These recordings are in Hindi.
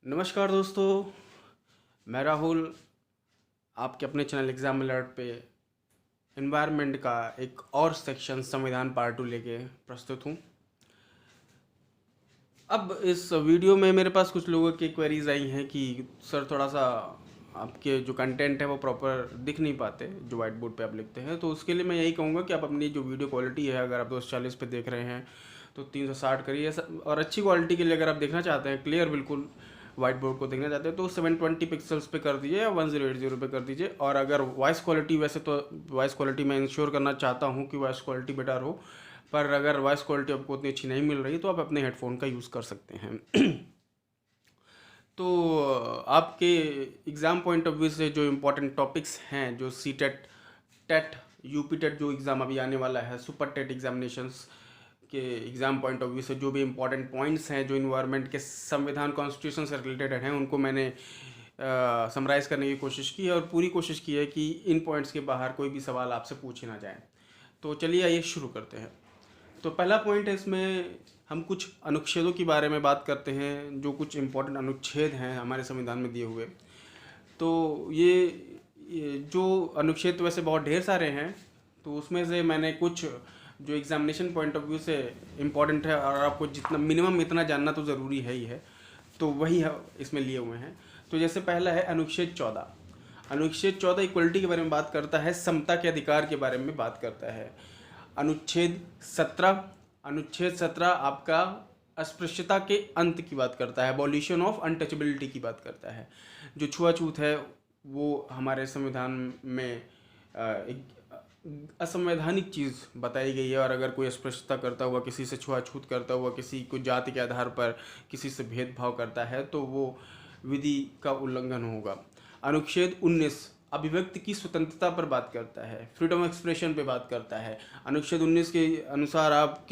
नमस्कार दोस्तों, मैं राहुल आपके अपने चैनल एग्ज़ाम अलर्ट पे एनवायरनमेंट का एक और सेक्शन संविधान पार्ट 2 लेके प्रस्तुत हूँ। अब इस वीडियो में मेरे पास कुछ लोगों की क्वेरीज आई हैं कि सर थोड़ा सा आपके जो कंटेंट है वो प्रॉपर दिख नहीं पाते जो वाइट बोर्ड पे आप लिखते हैं, तो उसके लिए मैं यही कहूँगा कि आप अपनी जो वीडियो क्वालिटी है, अगर आप 240 पे देख रहे हैं तो 360 करिए। और अच्छी क्वालिटी के लिए अगर आप देखना चाहते हैं, क्लियर बिल्कुल वाइट बोर्ड को देखना चाहते हैं, तो 720 पिक्सल्स पे कर दीजिए या 1080 पे कर दीजिए। और अगर वॉइस क्वालिटी, वैसे तो वॉइस क्वालिटी मैं इंश्योर करना चाहता हूँ कि वॉइस क्वालिटी बेटर हो, पर अगर वॉइस क्वालिटी आपको उतनी अच्छी नहीं मिल रही तो आप अपने हेडफोन का यूज़ कर सकते हैं। तो आपके एग्ज़ाम पॉइंट ऑफ व्यू से जो इम्पोर्टेंट टॉपिक्स हैं, जो C TET, TET, UP TET जो एग्ज़ाम अभी आने वाला है, सुपर टेट एग्जामिनेशंस के एग्ज़ाम पॉइंट ऑफ व्यू से जो भी इम्पोर्टेंट पॉइंट्स हैं जो इन्वायरमेंट के संविधान कॉन्स्टिट्यूशन से रिलेटेड हैं, उनको मैंने समराइज़ करने की कोशिश की है और पूरी कोशिश की है कि इन पॉइंट्स के बाहर कोई भी सवाल आपसे पूछे ना जाए। तो चलिए आइए शुरू करते हैं। तो पहला पॉइंट है, इसमें हम कुछ अनुच्छेदों के बारे में बात करते हैं, जो कुछ इम्पोर्टेंट अनुच्छेद हैं हमारे संविधान में दिए हुए। तो ये जो अनुच्छेद तो वैसे बहुत ढेर सारे हैं, तो उसमें से मैंने कुछ जो एग्जामिनेशन पॉइंट ऑफ व्यू से इम्पोर्टेंट है और आपको जितना मिनिमम इतना जानना तो ज़रूरी है ही है, तो वही है इसमें लिए हुए हैं। तो जैसे पहला है अनुच्छेद 14। अनुच्छेद 14 इक्वलिटी के बारे में बात करता है, समता के अधिकार के बारे में बात करता है। अनुच्छेद 17, अनुच्छेद 17 आपका अस्पृश्यता के अंत की बात करता है, एबॉलिशन ऑफ अनटचेबिलिटी की बात करता है। जो छुआछूत है वो हमारे संविधान में एक असंवैधानिक चीज़ बताई गई है, और अगर कोई अस्पृश्यता करता हुआ, किसी से छुआछूत करता हुआ, किसी को जाति के आधार पर किसी से भेदभाव करता है तो वो विधि का उल्लंघन होगा। अनुच्छेद 19 अभिव्यक्ति की स्वतंत्रता पर बात करता है, फ्रीडम ऑफ एक्सप्रेशन पे बात करता है। अनुच्छेद 19 के अनुसार आप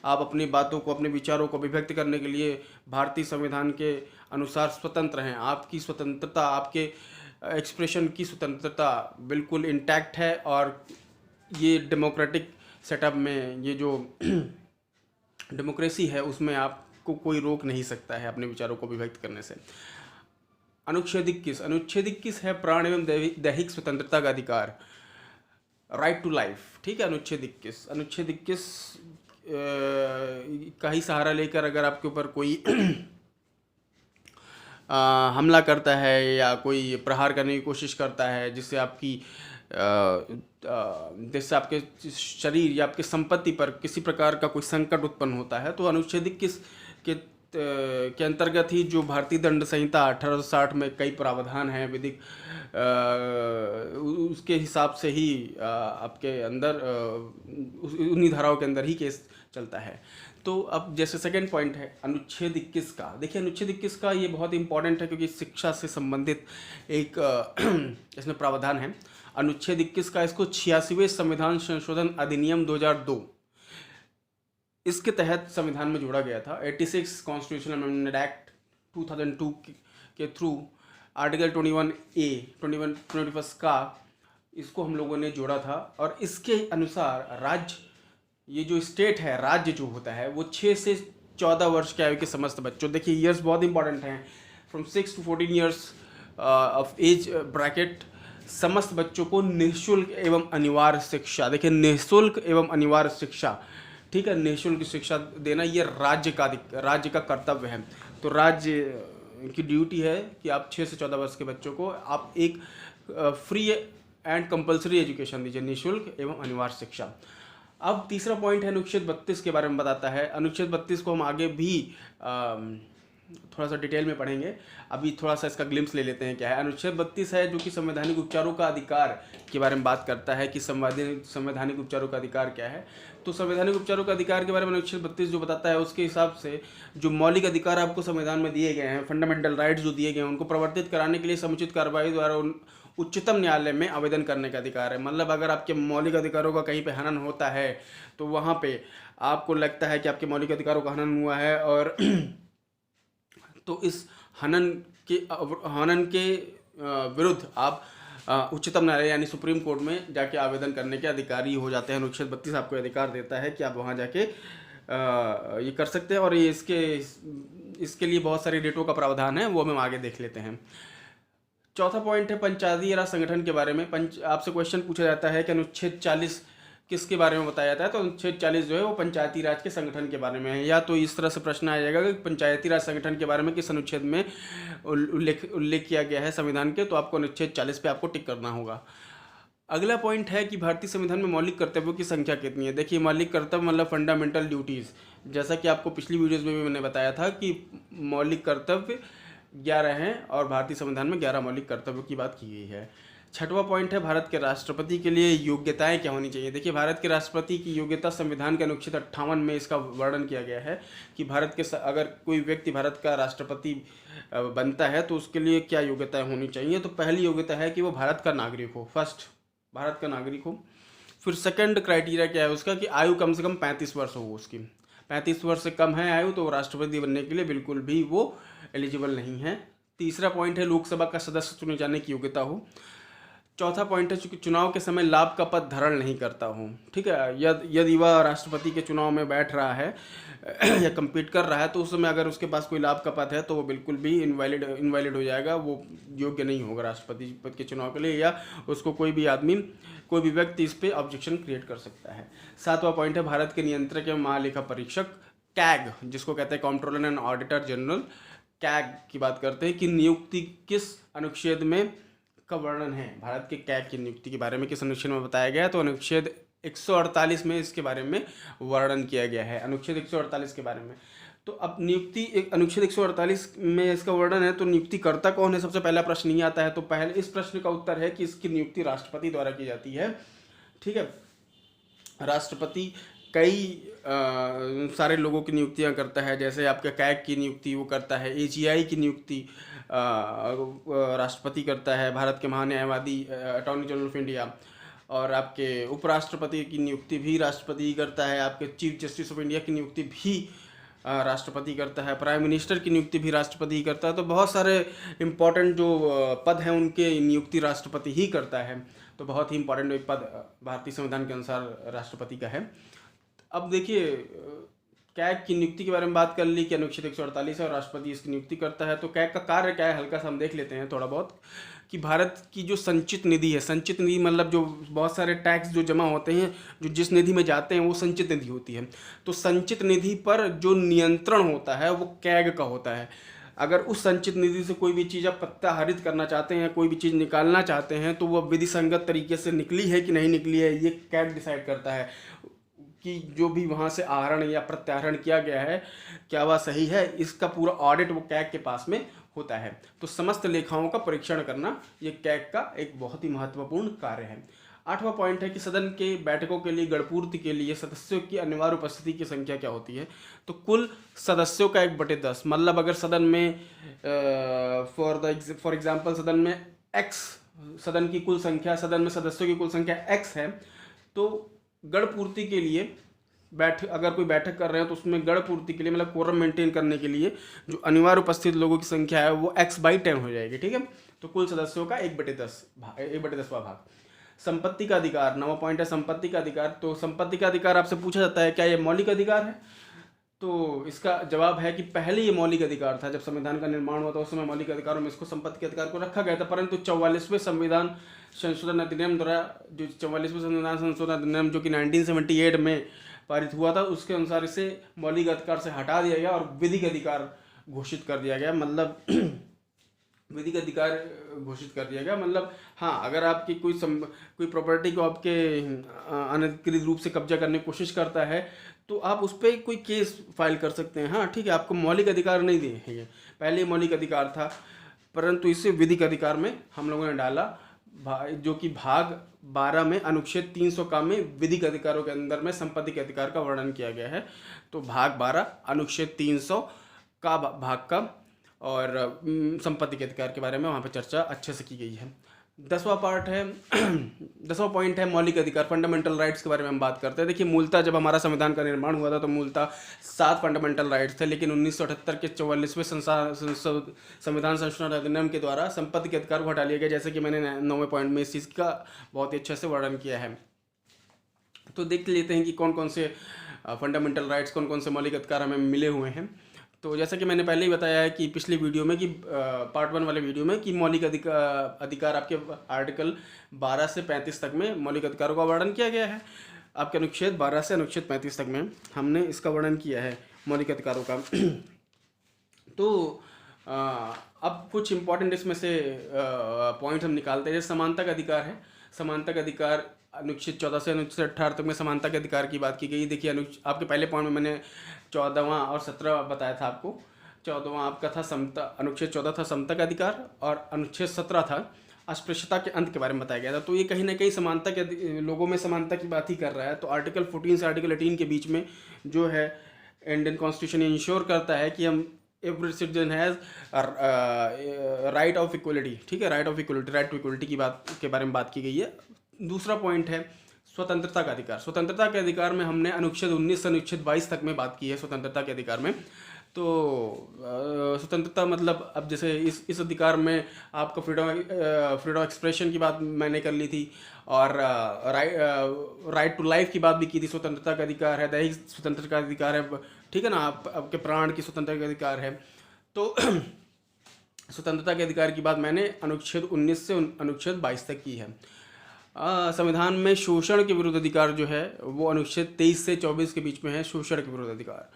अपनी बातों को, अपने विचारों को अभिव्यक्त करने के लिए भारतीय संविधान के अनुसार स्वतंत्र हैं। आपकी स्वतंत्रता, आपके एक्सप्रेशन की स्वतंत्रता बिल्कुल इंटैक्ट है, और ये डेमोक्रेटिक सेटअप में, ये जो डेमोक्रेसी है उसमें आपको कोई रोक नहीं सकता है अपने विचारों को अभिव्यक्त करने से। अनुच्छेद 21, अनुच्छेद 21 है प्राण एवं दैहिक स्वतंत्रता का अधिकार, राइट टू लाइफ। ठीक है, अनुच्छेद 21, अनुच्छेद 21 का ही सहारा लेकर अगर आपके ऊपर कोई हमला करता है या कोई प्रहार करने की कोशिश करता है, जिससे आपके शरीर या आपकी संपत्ति पर किसी प्रकार का कोई संकट उत्पन्न होता है, तो अनुच्छेद 21 के अंतर्गत ही जो भारतीय दंड संहिता 1860 में कई प्रावधान हैं विधिक, उसके हिसाब से ही आपके अंदर उन्हीं धाराओं के अंदर ही केस चलता है। तो अब जैसे सेकंड पॉइंट है अनुच्छेद 21 का। देखिए अनुच्छेद 21 का ये बहुत इंपॉर्टेंट है, क्योंकि शिक्षा से संबंधित एक इसमें प्रावधान है। अनुच्छेद 21 का, इसको 86वें संविधान संशोधन अधिनियम 2002, इसके तहत संविधान में जोड़ा गया था। 86 कॉन्स्टिट्यूशनल अमेंडमेंट एक्ट 2002 के थ्रू आर्टिकल 21A 21 का इसको हम लोगों ने जोड़ा था। और इसके अनुसार राज्य, ये जो स्टेट है, राज्य जो होता है वो 6 से 14 वर्ष के आयु के समस्त बच्चों, देखिए ईयर्स बहुत इंपॉर्टेंट हैं, from 6 to 14 years of age bracket, समस्त बच्चों को निःशुल्क एवं अनिवार्य शिक्षा, देखिए निःशुल्क एवं अनिवार्य शिक्षा, ठीक है, निःशुल्क शिक्षा देना ये राज्य का कर्तव्य है। तो राज्य की ड्यूटी है कि आप 6 से 14 वर्ष के बच्चों को आप एक फ्री एंड कंपलसरी एजुकेशन दीजिए, निःशुल्क एवं अनिवार्य शिक्षा। अब तीसरा पॉइंट है अनुच्छेद 32 के बारे में बताता है। अनुच्छेद 32 को हम आगे भी थोड़ा सा डिटेल में पढ़ेंगे, अभी थोड़ा सा इसका ग्लिम्स ले लेते हैं क्या है। अनुच्छेद 32 है जो कि संवैधानिक उपचारों का अधिकार के बारे में बात करता है कि संवैधानिक उपचारों का अधिकार क्या है। तो संवैधानिक उपचारों का अधिकार के बारे में अनुच्छेद 32 जो बताता है, उसके हिसाब से जो मौलिक अधिकार आपको संविधान में दिए गए हैं, फंडामेंटल राइट्स जो दिए गए हैं, उनको प्रवर्तित कराने के लिए समुचित कार्रवाई द्वारा उच्चतम न्यायालय में आवेदन करने का अधिकार है। मतलब अगर आपके मौलिक अधिकारों का कहीं पे हनन होता है, तो वहाँ पे आपको लगता है कि आपके मौलिक अधिकारों का हनन हुआ है, और तो इस हनन के विरुद्ध आप उच्चतम न्यायालय यानी सुप्रीम कोर्ट में जाके आवेदन करने के अधिकारी हो जाते हैं। अनुच्छेद 32 आपको अधिकार देता है कि आप वहाँ जाके ये कर सकते हैं। और ये इसके इसके लिए बहुत सारी डेटों का प्रावधान है, वो हम आगे देख लेते हैं। चौथा पॉइंट है पंचायती राज संगठन के बारे में। आपसे क्वेश्चन पूछा जाता है कि अनुच्छेद 40 किसके बारे में बताया जाता है, तो अनुच्छेद 40 जो है वो पंचायती राज के संगठन के बारे में है। या तो इस तरह से प्रश्न आ जाएगा कि पंचायती राज संगठन के बारे में किस अनुच्छेद में उल्लेख किया गया है संविधान के, तो आपको अनुच्छेद 40 पे आपको टिक करना होगा। अगला पॉइंट है कि भारतीय संविधान में मौलिक कर्तव्यों की संख्या कितनी है। देखिए, मौलिक कर्तव्य मतलब फंडामेंटल ड्यूटीज़, जैसा कि आपको पिछली वीडियोज़ में भी मैंने बताया था कि मौलिक कर्तव्य 11 हैं और भारतीय संविधान में 11 मौलिक कर्तव्यों की बात की गई है। छठवां पॉइंट है भारत के राष्ट्रपति के लिए योग्यताएं क्या होनी चाहिए। देखिए, भारत के राष्ट्रपति की योग्यता संविधान के अनुच्छेद 58 में इसका वर्णन किया गया है कि भारत के अगर कोई व्यक्ति भारत का राष्ट्रपति बनता है तो उसके लिए क्या योग्यताएं होनी चाहिए। तो पहली योग्यता है कि वो भारत का नागरिक हो, फर्स्ट भारत का नागरिक हो। फिर सेकंड क्राइटेरिया क्या है उसका कि आयु कम से कम 35 वर्ष हो उसकी। 35 वर्ष से कम है आयु तो वो राष्ट्रपति बनने के लिए बिल्कुल भी वो एलिजिबल नहीं है। तीसरा पॉइंट है लोकसभा का सदस्य चुने जाने की योग्यता हो। चौथा पॉइंट है चूंकि चुनाव के समय लाभ का पद धारण नहीं करता हो। ठीक है, यदि वह राष्ट्रपति के चुनाव में बैठ रहा है या compete कर रहा है तो उस समय अगर उसके पास कोई लाभ का पद है तो वो बिल्कुल भी इनवैलिड हो जाएगा, वो योग्य नहीं होगा राष्ट्रपति पद के चुनाव के लिए, या उसको कोई भी व्यक्ति इस पर ऑब्जेक्शन क्रिएट कर सकता है। सातवां पॉइंट है भारत के नियंत्रक एवं महालेखा परीक्षक कैग, जिसको कहते हैं controller and auditor general, CAG की बात करते हैं कि नियुक्ति किस अनुच्छेद में का वर्णन है। भारत के कैग की नियुक्ति के बारे में किस अनुच्छेद में बताया गया है, तो अनुच्छेद 148 में इसके बारे में वर्णन किया गया है, अनुच्छेद 148 के बारे में। तो अब नियुक्ति अनुच्छेद 148 में इसका वर्णन है, तो नियुक्तिकर्ता कौन है, सबसे पहला प्रश्न ये आता है। तो पहले इस प्रश्न का उत्तर है कि इसकी नियुक्ति राष्ट्रपति द्वारा की जाती है। ठीक है, राष्ट्रपति कई सारे लोगों की नियुक्तियां करता है, जैसे आपके कैग की नियुक्ति वो करता है, AGI की नियुक्ति राष्ट्रपति करता है, भारत के महान्यायवादी अटॉर्नी जनरल ऑफ इंडिया, और आपके उपराष्ट्रपति की नियुक्ति भी राष्ट्रपति करता है, आपके चीफ जस्टिस ऑफ इंडिया की नियुक्ति भी राष्ट्रपति करता है, प्राइम मिनिस्टर की नियुक्ति भी राष्ट्रपति करता है। तो बहुत सारे इम्पोर्टेंट जो पद हैं उनके नियुक्ति राष्ट्रपति ही करता है। तो बहुत ही इम्पोर्टेंट एक पद भारतीय संविधान के अनुसार राष्ट्रपति का है। अब देखिए, कैग की नियुक्ति के बारे में बात कर ली कि अनुच्छेद 148 है और राष्ट्रपति इसकी नियुक्ति करता है। तो कैग का कार्य क्या है, हल्का सा हम देख लेते हैं थोड़ा बहुत, कि भारत की जो संचित निधि है, संचित निधि मतलब जो बहुत सारे टैक्स जो जमा होते हैं, जो जिस निधि में जाते हैं वो संचित निधि होती है। तो संचित निधि पर जो नियंत्रण होता है वो कैग का होता है। अगर उस संचित निधि से कोई भी चीज़ आप प्रत्याहरित करना चाहते हैं, कोई भी चीज़ निकालना चाहते हैं, तो वह विधि संगत तरीके से निकली है कि नहीं निकली है, ये कैग डिसाइड करता है कि जो भी वहाँ से आहरण या प्रत्याहरण किया गया है क्या वह सही है। इसका पूरा ऑडिट वो कैग के पास में होता है। तो समस्त लेखाओं का परीक्षण करना ये कैग का एक बहुत ही महत्वपूर्ण कार्य है। आठवां पॉइंट है कि सदन के बैठकों के लिए गणपूर्ति के लिए सदस्यों की अनिवार्य उपस्थिति की संख्या क्या होती है। तो कुल सदस्यों का 1/10, मतलब अगर सदन में फॉर एग्जाम्पल सदन में x, सदन की कुल संख्या, सदन में सदस्यों की कुल संख्या x है, तो गणपूर्ति के लिए अगर कोई बैठक कर रहे हैं तो उसमें गणपूर्ति के लिए मतलब कोरम मेंटेन करने के लिए जो अनिवार्य उपस्थित लोगों की संख्या है वो x/10 हो जाएगी। ठीक है, तो कुल सदस्यों का 1/10वां भाग। संपत्ति का अधिकार, 9वां पॉइंट है संपत्ति का अधिकार। तो संपत्ति का अधिकार आपसे पूछा जाता है क्या ये मौलिक अधिकार है, तो इसका जवाब है कि पहले ये मौलिक अधिकार था। जब संविधान का निर्माण हुआ था उस समय मौलिक अधिकारों में इसको संपत्ति के अधिकार को रखा गया था, परंतु 44वें संविधान संशोधन अधिनियम द्वारा, जो 44वें संविधान संशोधन अधिनियम जो कि 1978 में पारित हुआ था, उसके अनुसार इसे मौलिक अधिकार से हटा दिया गया और विधिक अधिकार घोषित कर दिया गया। मतलब विधिक अधिकार घोषित कर दिया गया, मतलब हाँ, अगर आपकी कोई प्रॉपर्टी को आपके अनधिकृत रूप से कब्जा करने की कोशिश करता है तो आप उस पर कोई केस फाइल कर सकते हैं। हाँ ठीक है, आपको मौलिक अधिकार नहीं दिए हैं, ये पहले मौलिक अधिकार था, परंतु इसे विधिक अधिकार में हम लोगों ने डाला, जो कि भाग 12 में अनुच्छेद 300 का में विधिक अधिकारों के अंदर में संपत्ति के अधिकार का वर्णन किया गया है। तो भाग 12 अनुच्छेद 300 का भाग का और संपत्ति के अधिकार के बारे में वहाँ पे चर्चा अच्छे से की गई है। 10वां पॉइंट है मौलिक अधिकार, फंडामेंटल राइट्स के बारे में हम बात करते हैं। देखिए, मूलतः जब हमारा संविधान का निर्माण हुआ था तो मूलतः 7 फंडामेंटल राइट्स थे, लेकिन 1978 के 44वें संविधान संशोधन अधिनियम के द्वारा संपत्ति के अधिकार को हटा लिया गया, जैसे कि मैंने 9वें पॉइंट में इस चीज़ का बहुत ही अच्छे से वर्णन किया है। तो देख लेते हैं कि कौन कौन से फंडामेंटल राइट्स, कौन कौन से मौलिक अधिकार हमें मिले हुए हैं। तो जैसा कि मैंने पहले ही बताया है कि पिछली वीडियो में कि पार्ट 1 वाले वीडियो में कि मौलिक अधिकार आपके आर्टिकल 12 से 35 तक में मौलिक अधिकारों का वर्णन किया गया है। आपके अनुच्छेद 12 से अनुच्छेद 35 तक में हमने इसका वर्णन किया है मौलिक अधिकारों का। तो अब कुछ इम्पोर्टेंट इसमें से पॉइंट हम निकालते हैं। जैसे समानता का अधिकार है। समानता का अधिकार अनुच्छेद 14 से अनुच्छेद 18 तक में समानता के अधिकार की बात की गई। देखिए आपके पहले पॉइंट में मैंने 14वां और 17वां बताया था आपको। 14वां आपका था समता, अनुच्छेद 14 था समता का अधिकार और अनुच्छेद 17 था अस्पृश्यता के अंत के बारे में बताया गया था। तो ये कहीं ना कहीं समानता के लोगों में समानता की बात ही कर रहा है। तो आर्टिकल 14 से आर्टिकल 18 के बीच में जो है इंडियन कॉन्स्टिट्यूशन इंश्योर करता है कि हम every citizen has right of equality, ठीक है, right of equality, right to equality की बात के बारे में बात की गई है। दूसरा पॉइंट है स्वतंत्रता का अधिकार। स्वतंत्रता के अधिकार में हमने अनुच्छेद 19 से अनुच्छेद 22 तक में बात की है स्वतंत्रता के अधिकार में। तो स्वतंत्रता मतलब अब जैसे इस अधिकार में आपका फ्रीडम एक्सप्रेशन की बात मैंने कर ली थी और राइट टू लाइफ की बात भी की थी। स्वतंत्रता का अधिकार है, दैहिक स्वतंत्रता का अधिकार है, ठीक है ना, आपके प्राण की स्वतंत्रता का अधिकार है। तो स्वतंत्रता के अधिकार की बात मैंने अनुच्छेद 19 से अनुच्छेद 22 तक की है। संविधान में शोषण के विरुद्ध अधिकार जो है वो अनुच्छेद 23 से 24 के बीच में है, शोषण के विरुद्ध अधिकार।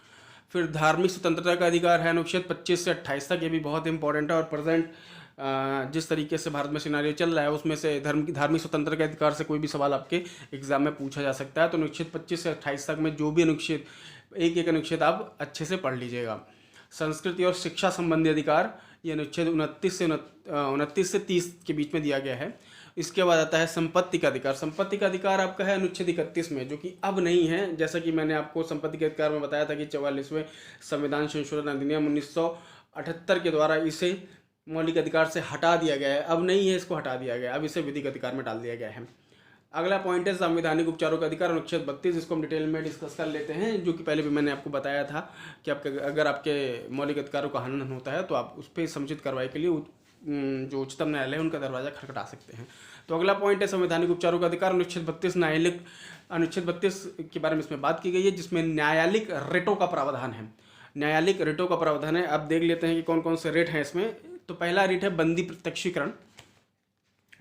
फिर धार्मिक स्वतंत्रता का अधिकार है अनुच्छेद 25 से 28 तक। ये भी बहुत इंपॉर्टेंट है और प्रेजेंट जिस तरीके से भारत में सिनारियो चल रहा है उसमें से धार्मिक स्वतंत्रता के अधिकार से कोई भी सवाल आपके एग्जाम में पूछा जा सकता है। तो अनुच्छेद 25 से 28 तक में जो भी अनुच्छेद एक अनुच्छेद आप अच्छे से पढ़ लीजिएगा। संस्कृति और शिक्षा संबंधी अधिकार ये अनुच्छेद 29 से 30 के बीच में दिया गया है। इसके बाद आता है संपत्ति का अधिकार। संपत्ति का अधिकार आपका है अनुच्छेद 31 में, जो कि अब नहीं है। जैसा कि मैंने आपको संपत्ति के अधिकार में बताया था कि 44वें संविधान संशोधन अधिनियम 1978 के द्वारा इसे मौलिक अधिकार से हटा दिया गया है। अब नहीं है, इसको हटा दिया गया, अब इसे विधिक अधिकार में डाल दिया गया है। अगला पॉइंट है संवैधानिक उपचारों का अधिकार अनुच्छेद 32। इसको हम डिटेल में डिस्कस कर लेते हैं, जो कि पहले भी मैंने आपको बताया था कि अगर आपके मौलिक अधिकारों का हनन होता है तो आप उस पर समुचित कार्रवाई के लिए जो उच्चतम न्यायालय है उनका दरवाजा खटखटा सकते हैं। तो अगला पॉइंट है संवैधानिक उपचारों का अधिकार अनुच्छेद 32। न्यायालिक अनुच्छेद 32 के बारे में इसमें बात की गई है, जिसमें न्यायालिक रिटों का प्रावधान है। न्यायालिक रिटों का प्रावधान है। अब देख लेते हैं कि कौन कौन से रिट हैं इसमें। तो पहला रिट है बंदी प्रत्यक्षीकरण।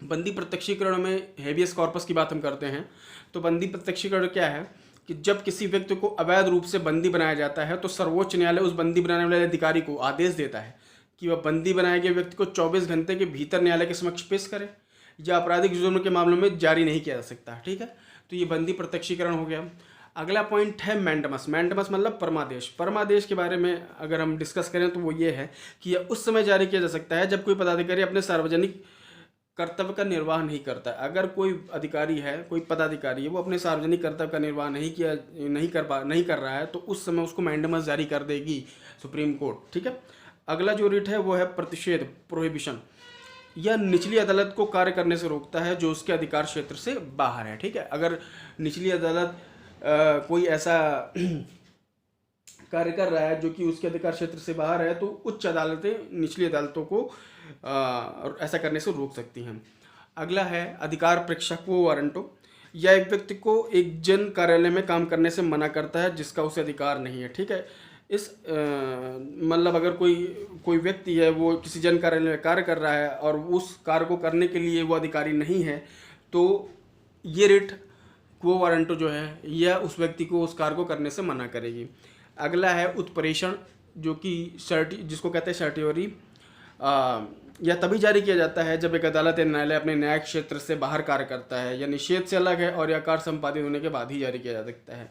बंदी प्रत्यक्षीकरण में हेबियस कॉर्पस की बात हम करते हैं। तो बंदी प्रत्यक्षीकरण क्या है कि जब किसी व्यक्ति को अवैध रूप से बंदी बनाया जाता है तो सर्वोच्च न्यायालय उस बंदी बनाने वाले अधिकारी को आदेश देता है कि वह बंदी बनाए गए व्यक्ति को 24 घंटे के भीतर न्यायालय के समक्ष पेश करे या आपराधिक जुर्म के मामलों में जारी नहीं किया जा सकता। ठीक है, तो ये बंदी प्रत्यक्षीकरण हो गया। अगला पॉइंट है मैंडमस। मैंडमस मतलब परमादेश। परमादेश के बारे में अगर हम डिस्कस करें तो वो ये है कि यह उस समय जारी किया जा सकता है जब कोई पदाधिकारी अपने सार्वजनिक कर्तव्य का निर्वाह नहीं करता है। अगर कोई अधिकारी है, कोई पदाधिकारी है, वो अपने सार्वजनिक कर्तव्य का निर्वाह नहीं कर रहा है तो उस समय उसको मैंडमस जारी कर देगी सुप्रीम कोर्ट। ठीक है, अगला जो रिट है वो है प्रतिषेध, प्रोहिबिशन। यह निचली अदालत को कार्य करने से रोकता है जो उसके अधिकार क्षेत्र से बाहर है। ठीक है, अगर निचली अदालत कोई ऐसा कार्य कर रहा है जो कि उसके अधिकार क्षेत्र से बाहर है तो उच्च अदालतें निचली अदालतों को ऐसा करने से रोक सकती हैं। अगला है अधिकार परीक्षा क्वो वारंटो। यह एक व्यक्ति को एक जन कार्यालय में काम करने से मना करता है जिसका उसे अधिकार नहीं है। ठीक है, इस मतलब अगर कोई व्यक्ति है वो किसी जन कार्यालय में कार्य कर रहा है और उस कार्य को करने के लिए वो अधिकारी नहीं है तो ये रिट क्वो वारंटो जो है यह उस व्यक्ति को उस कार्य को करने से मना करेगी। अगला है उत्प्रेषण, जो कि जिसको कहते हैं सर्टियोरी। यह तभी जारी किया जाता है जब एक अदालत या न्यायालय अपने न्याय क्षेत्र से बाहर कार्य करता है या निषेध से अलग है और यह कार्य संपादित होने के बाद ही जारी किया जा सकता है।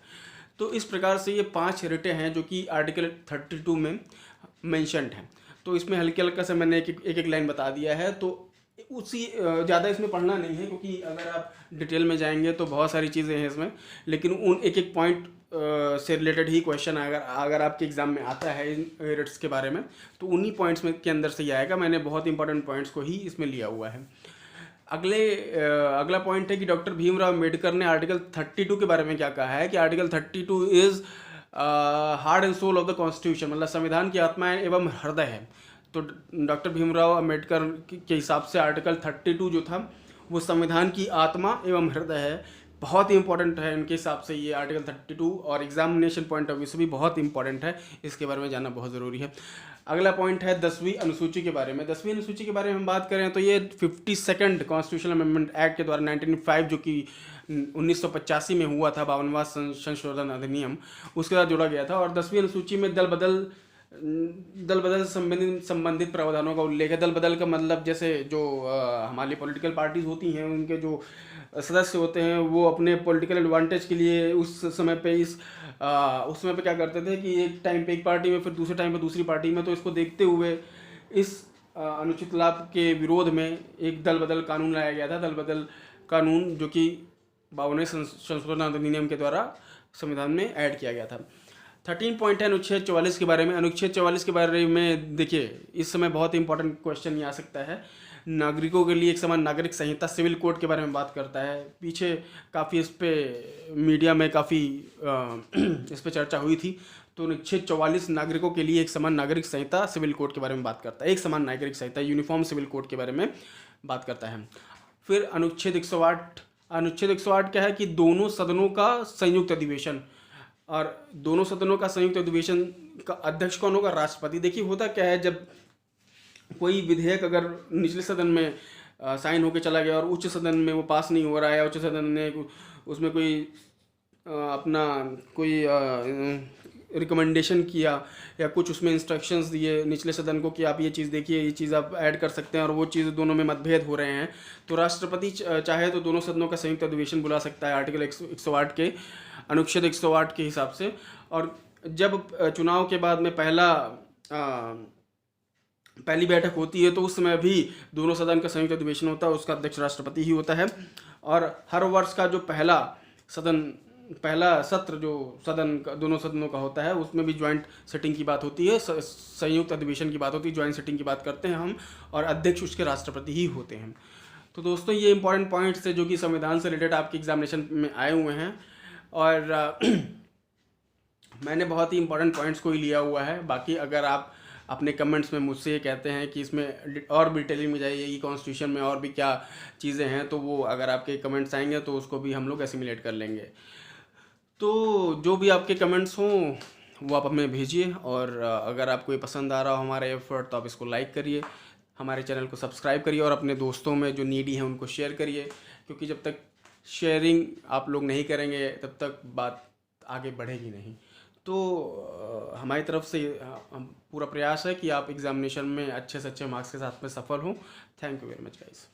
तो इस प्रकार से ये 5 रिटें हैं जो कि आर्टिकल 32 में मेंशन्ड हैं। तो इसमें हल्के हल्का से मैंने एक एक लाइन बता दिया है, तो उसी ज़्यादा इसमें पढ़ना नहीं है क्योंकि अगर आप डिटेल में जाएंगे तो बहुत सारी चीज़ें हैं इसमें, लेकिन उन एक एक पॉइंट से रिलेटेड ही क्वेश्चन अगर आपके एग्ज़ाम में आता है इन रिट्स के बारे में तो उन्हीं पॉइंट्स में के अंदर से ही आएगा। मैंने बहुत इंपॉर्टेंट पॉइंट्स को ही इसमें लिया हुआ है। अगला पॉइंट है कि डॉक्टर भीमराव अम्बेडकर ने आर्टिकल 32 के बारे में क्या कहा है कि article 32 is heart and soul of the constitution, मतलब संविधान की आत्मा एवं हृदय है। तो डॉक्टर भीमराव अम्बेडकर के हिसाब से आर्टिकल 32 जो था वो संविधान की आत्मा एवं हृदय है। बहुत ही इंपॉर्टेंट है इनके हिसाब से ये आर्टिकल 32, और एग्जामिनेशन पॉइंट ऑफ व्यू से भी बहुत इंपॉर्टेंट है, इसके बारे में जानना बहुत ज़रूरी है। अगला पॉइंट है 10वीं अनुसूची के बारे में। 10वीं अनुसूची के बारे में हम बात करें तो ये 52nd कॉन्स्टिट्यूशनल अमेंडमेंट एक्ट के द्वारा 1905 जो कि 1985 में हुआ था, 52वां संशोधन अधिनियम, उसके साथ जोड़ा गया था। और 10वीं अनुसूची में दल बदल से संबंधित प्रावधानों का उल्लेख है। दल बदल का मतलब जैसे जो हमारी पॉलिटिकल पार्टीज होती हैं, उनके जो सदस्य होते हैं वो अपने पॉलिटिकल एडवांटेज के लिए उस समय पे क्या करते थे कि एक टाइम पे एक पार्टी में, फिर दूसरे टाइम पे दूसरी पार्टी में। तो इसको देखते हुए इस अनुचित लाभ के विरोध में एक दल बदल कानून लाया गया था। दल बदल कानून जो कि 52वें संशोधन अधिनियम के द्वारा संविधान में ऐड किया गया था। 13 पॉइंट है अनुच्छेद 44 के बारे में। अनुच्छेद 44 के बारे में देखिए, इस समय बहुत इंपॉर्टेंट क्वेश्चन ये आ सकता है। नागरिकों के लिए एक समान नागरिक संहिता सिविल कोड के बारे में बात करता है। पीछे काफ़ी इस पे मीडिया में काफ़ी इस पे चर्चा हुई थी। तो अनुच्छेद 44 नागरिकों के लिए एक समान नागरिक संहिता सिविल कोड के बारे में बात करता है। एक समान नागरिक संहिता यूनिफॉर्म सिविल कोड के बारे में बात करता है। फिर अनुच्छेद 108 क्या है कि दोनों सदनों का संयुक्त अधिवेशन, और दोनों सदनों का संयुक्त अधिवेशन का अध्यक्ष कौन होगा? राष्ट्रपति। देखिए होता क्या है, जब कोई विधेयक अगर निचले सदन में साइन होकर चला गया और उच्च सदन में वो पास नहीं हो रहा है, उच्च सदन ने उसमें कोई अपना कोई रिकमेंडेशन किया या कुछ उसमें इंस्ट्रक्शंस दिए निचले सदन को कि आप ये चीज़ देखिए, ये चीज़ आप ऐड कर सकते हैं, और वो चीज़ दोनों में मतभेद हो रहे हैं, तो राष्ट्रपति चाहे तो दोनों सदनों का संयुक्त अधिवेशन बुला सकता है आर्टिकल 108 के अनुच्छेद 108 के हिसाब से। और जब चुनाव के बाद में पहली बैठक होती है तो उस समय भी दोनों सदन का संयुक्त अधिवेशन होता है, उसका अध्यक्ष राष्ट्रपति ही होता है। और हर वर्ष का जो पहला सत्र जो दोनों सदनों का होता है, उसमें भी ज्वाइंट सेटिंग की बात होती है, संयुक्त अधिवेशन की बात होती है, ज्वाइंट सेटिंग की बात करते हैं हम, और अध्यक्ष उसके राष्ट्रपति ही होते हैं। तो दोस्तों ये इंपॉर्टेंट पॉइंट्स है जो कि संविधान से रिलेटेड आपके एग्जामिनेशन में आए हुए हैं, और मैंने बहुत ही इंपॉर्टेंट पॉइंट्स को ही लिया हुआ है। बाकी अगर आप अपने कमेंट्स में मुझसे ये कहते हैं कि इसमें और डिटेलिंग में जाइए, कॉन्स्टिट्यूशन में और भी क्या चीज़ें हैं, तो वो अगर आपके कमेंट्स आएंगे तो उसको भी हम लोग एसिमुलेट कर लेंगे। तो जो भी आपके कमेंट्स हों वो आप हमें भेजिए, और अगर आपको ये पसंद आ रहा हो हमारा एफर्ट तो आप इसको लाइक करिए, हमारे चैनल को सब्सक्राइब करिए, और अपने दोस्तों में जो नीडी हैं उनको शेयर करिए, क्योंकि जब तक शेयरिंग आप लोग नहीं करेंगे तब तक बात आगे बढ़ेगी नहीं। तो हमारी तरफ से पूरा प्रयास है कि आप एग्जामिनेशन में अच्छे से अच्छे मार्क्स के साथ में सफल हों। Thank you very much guys.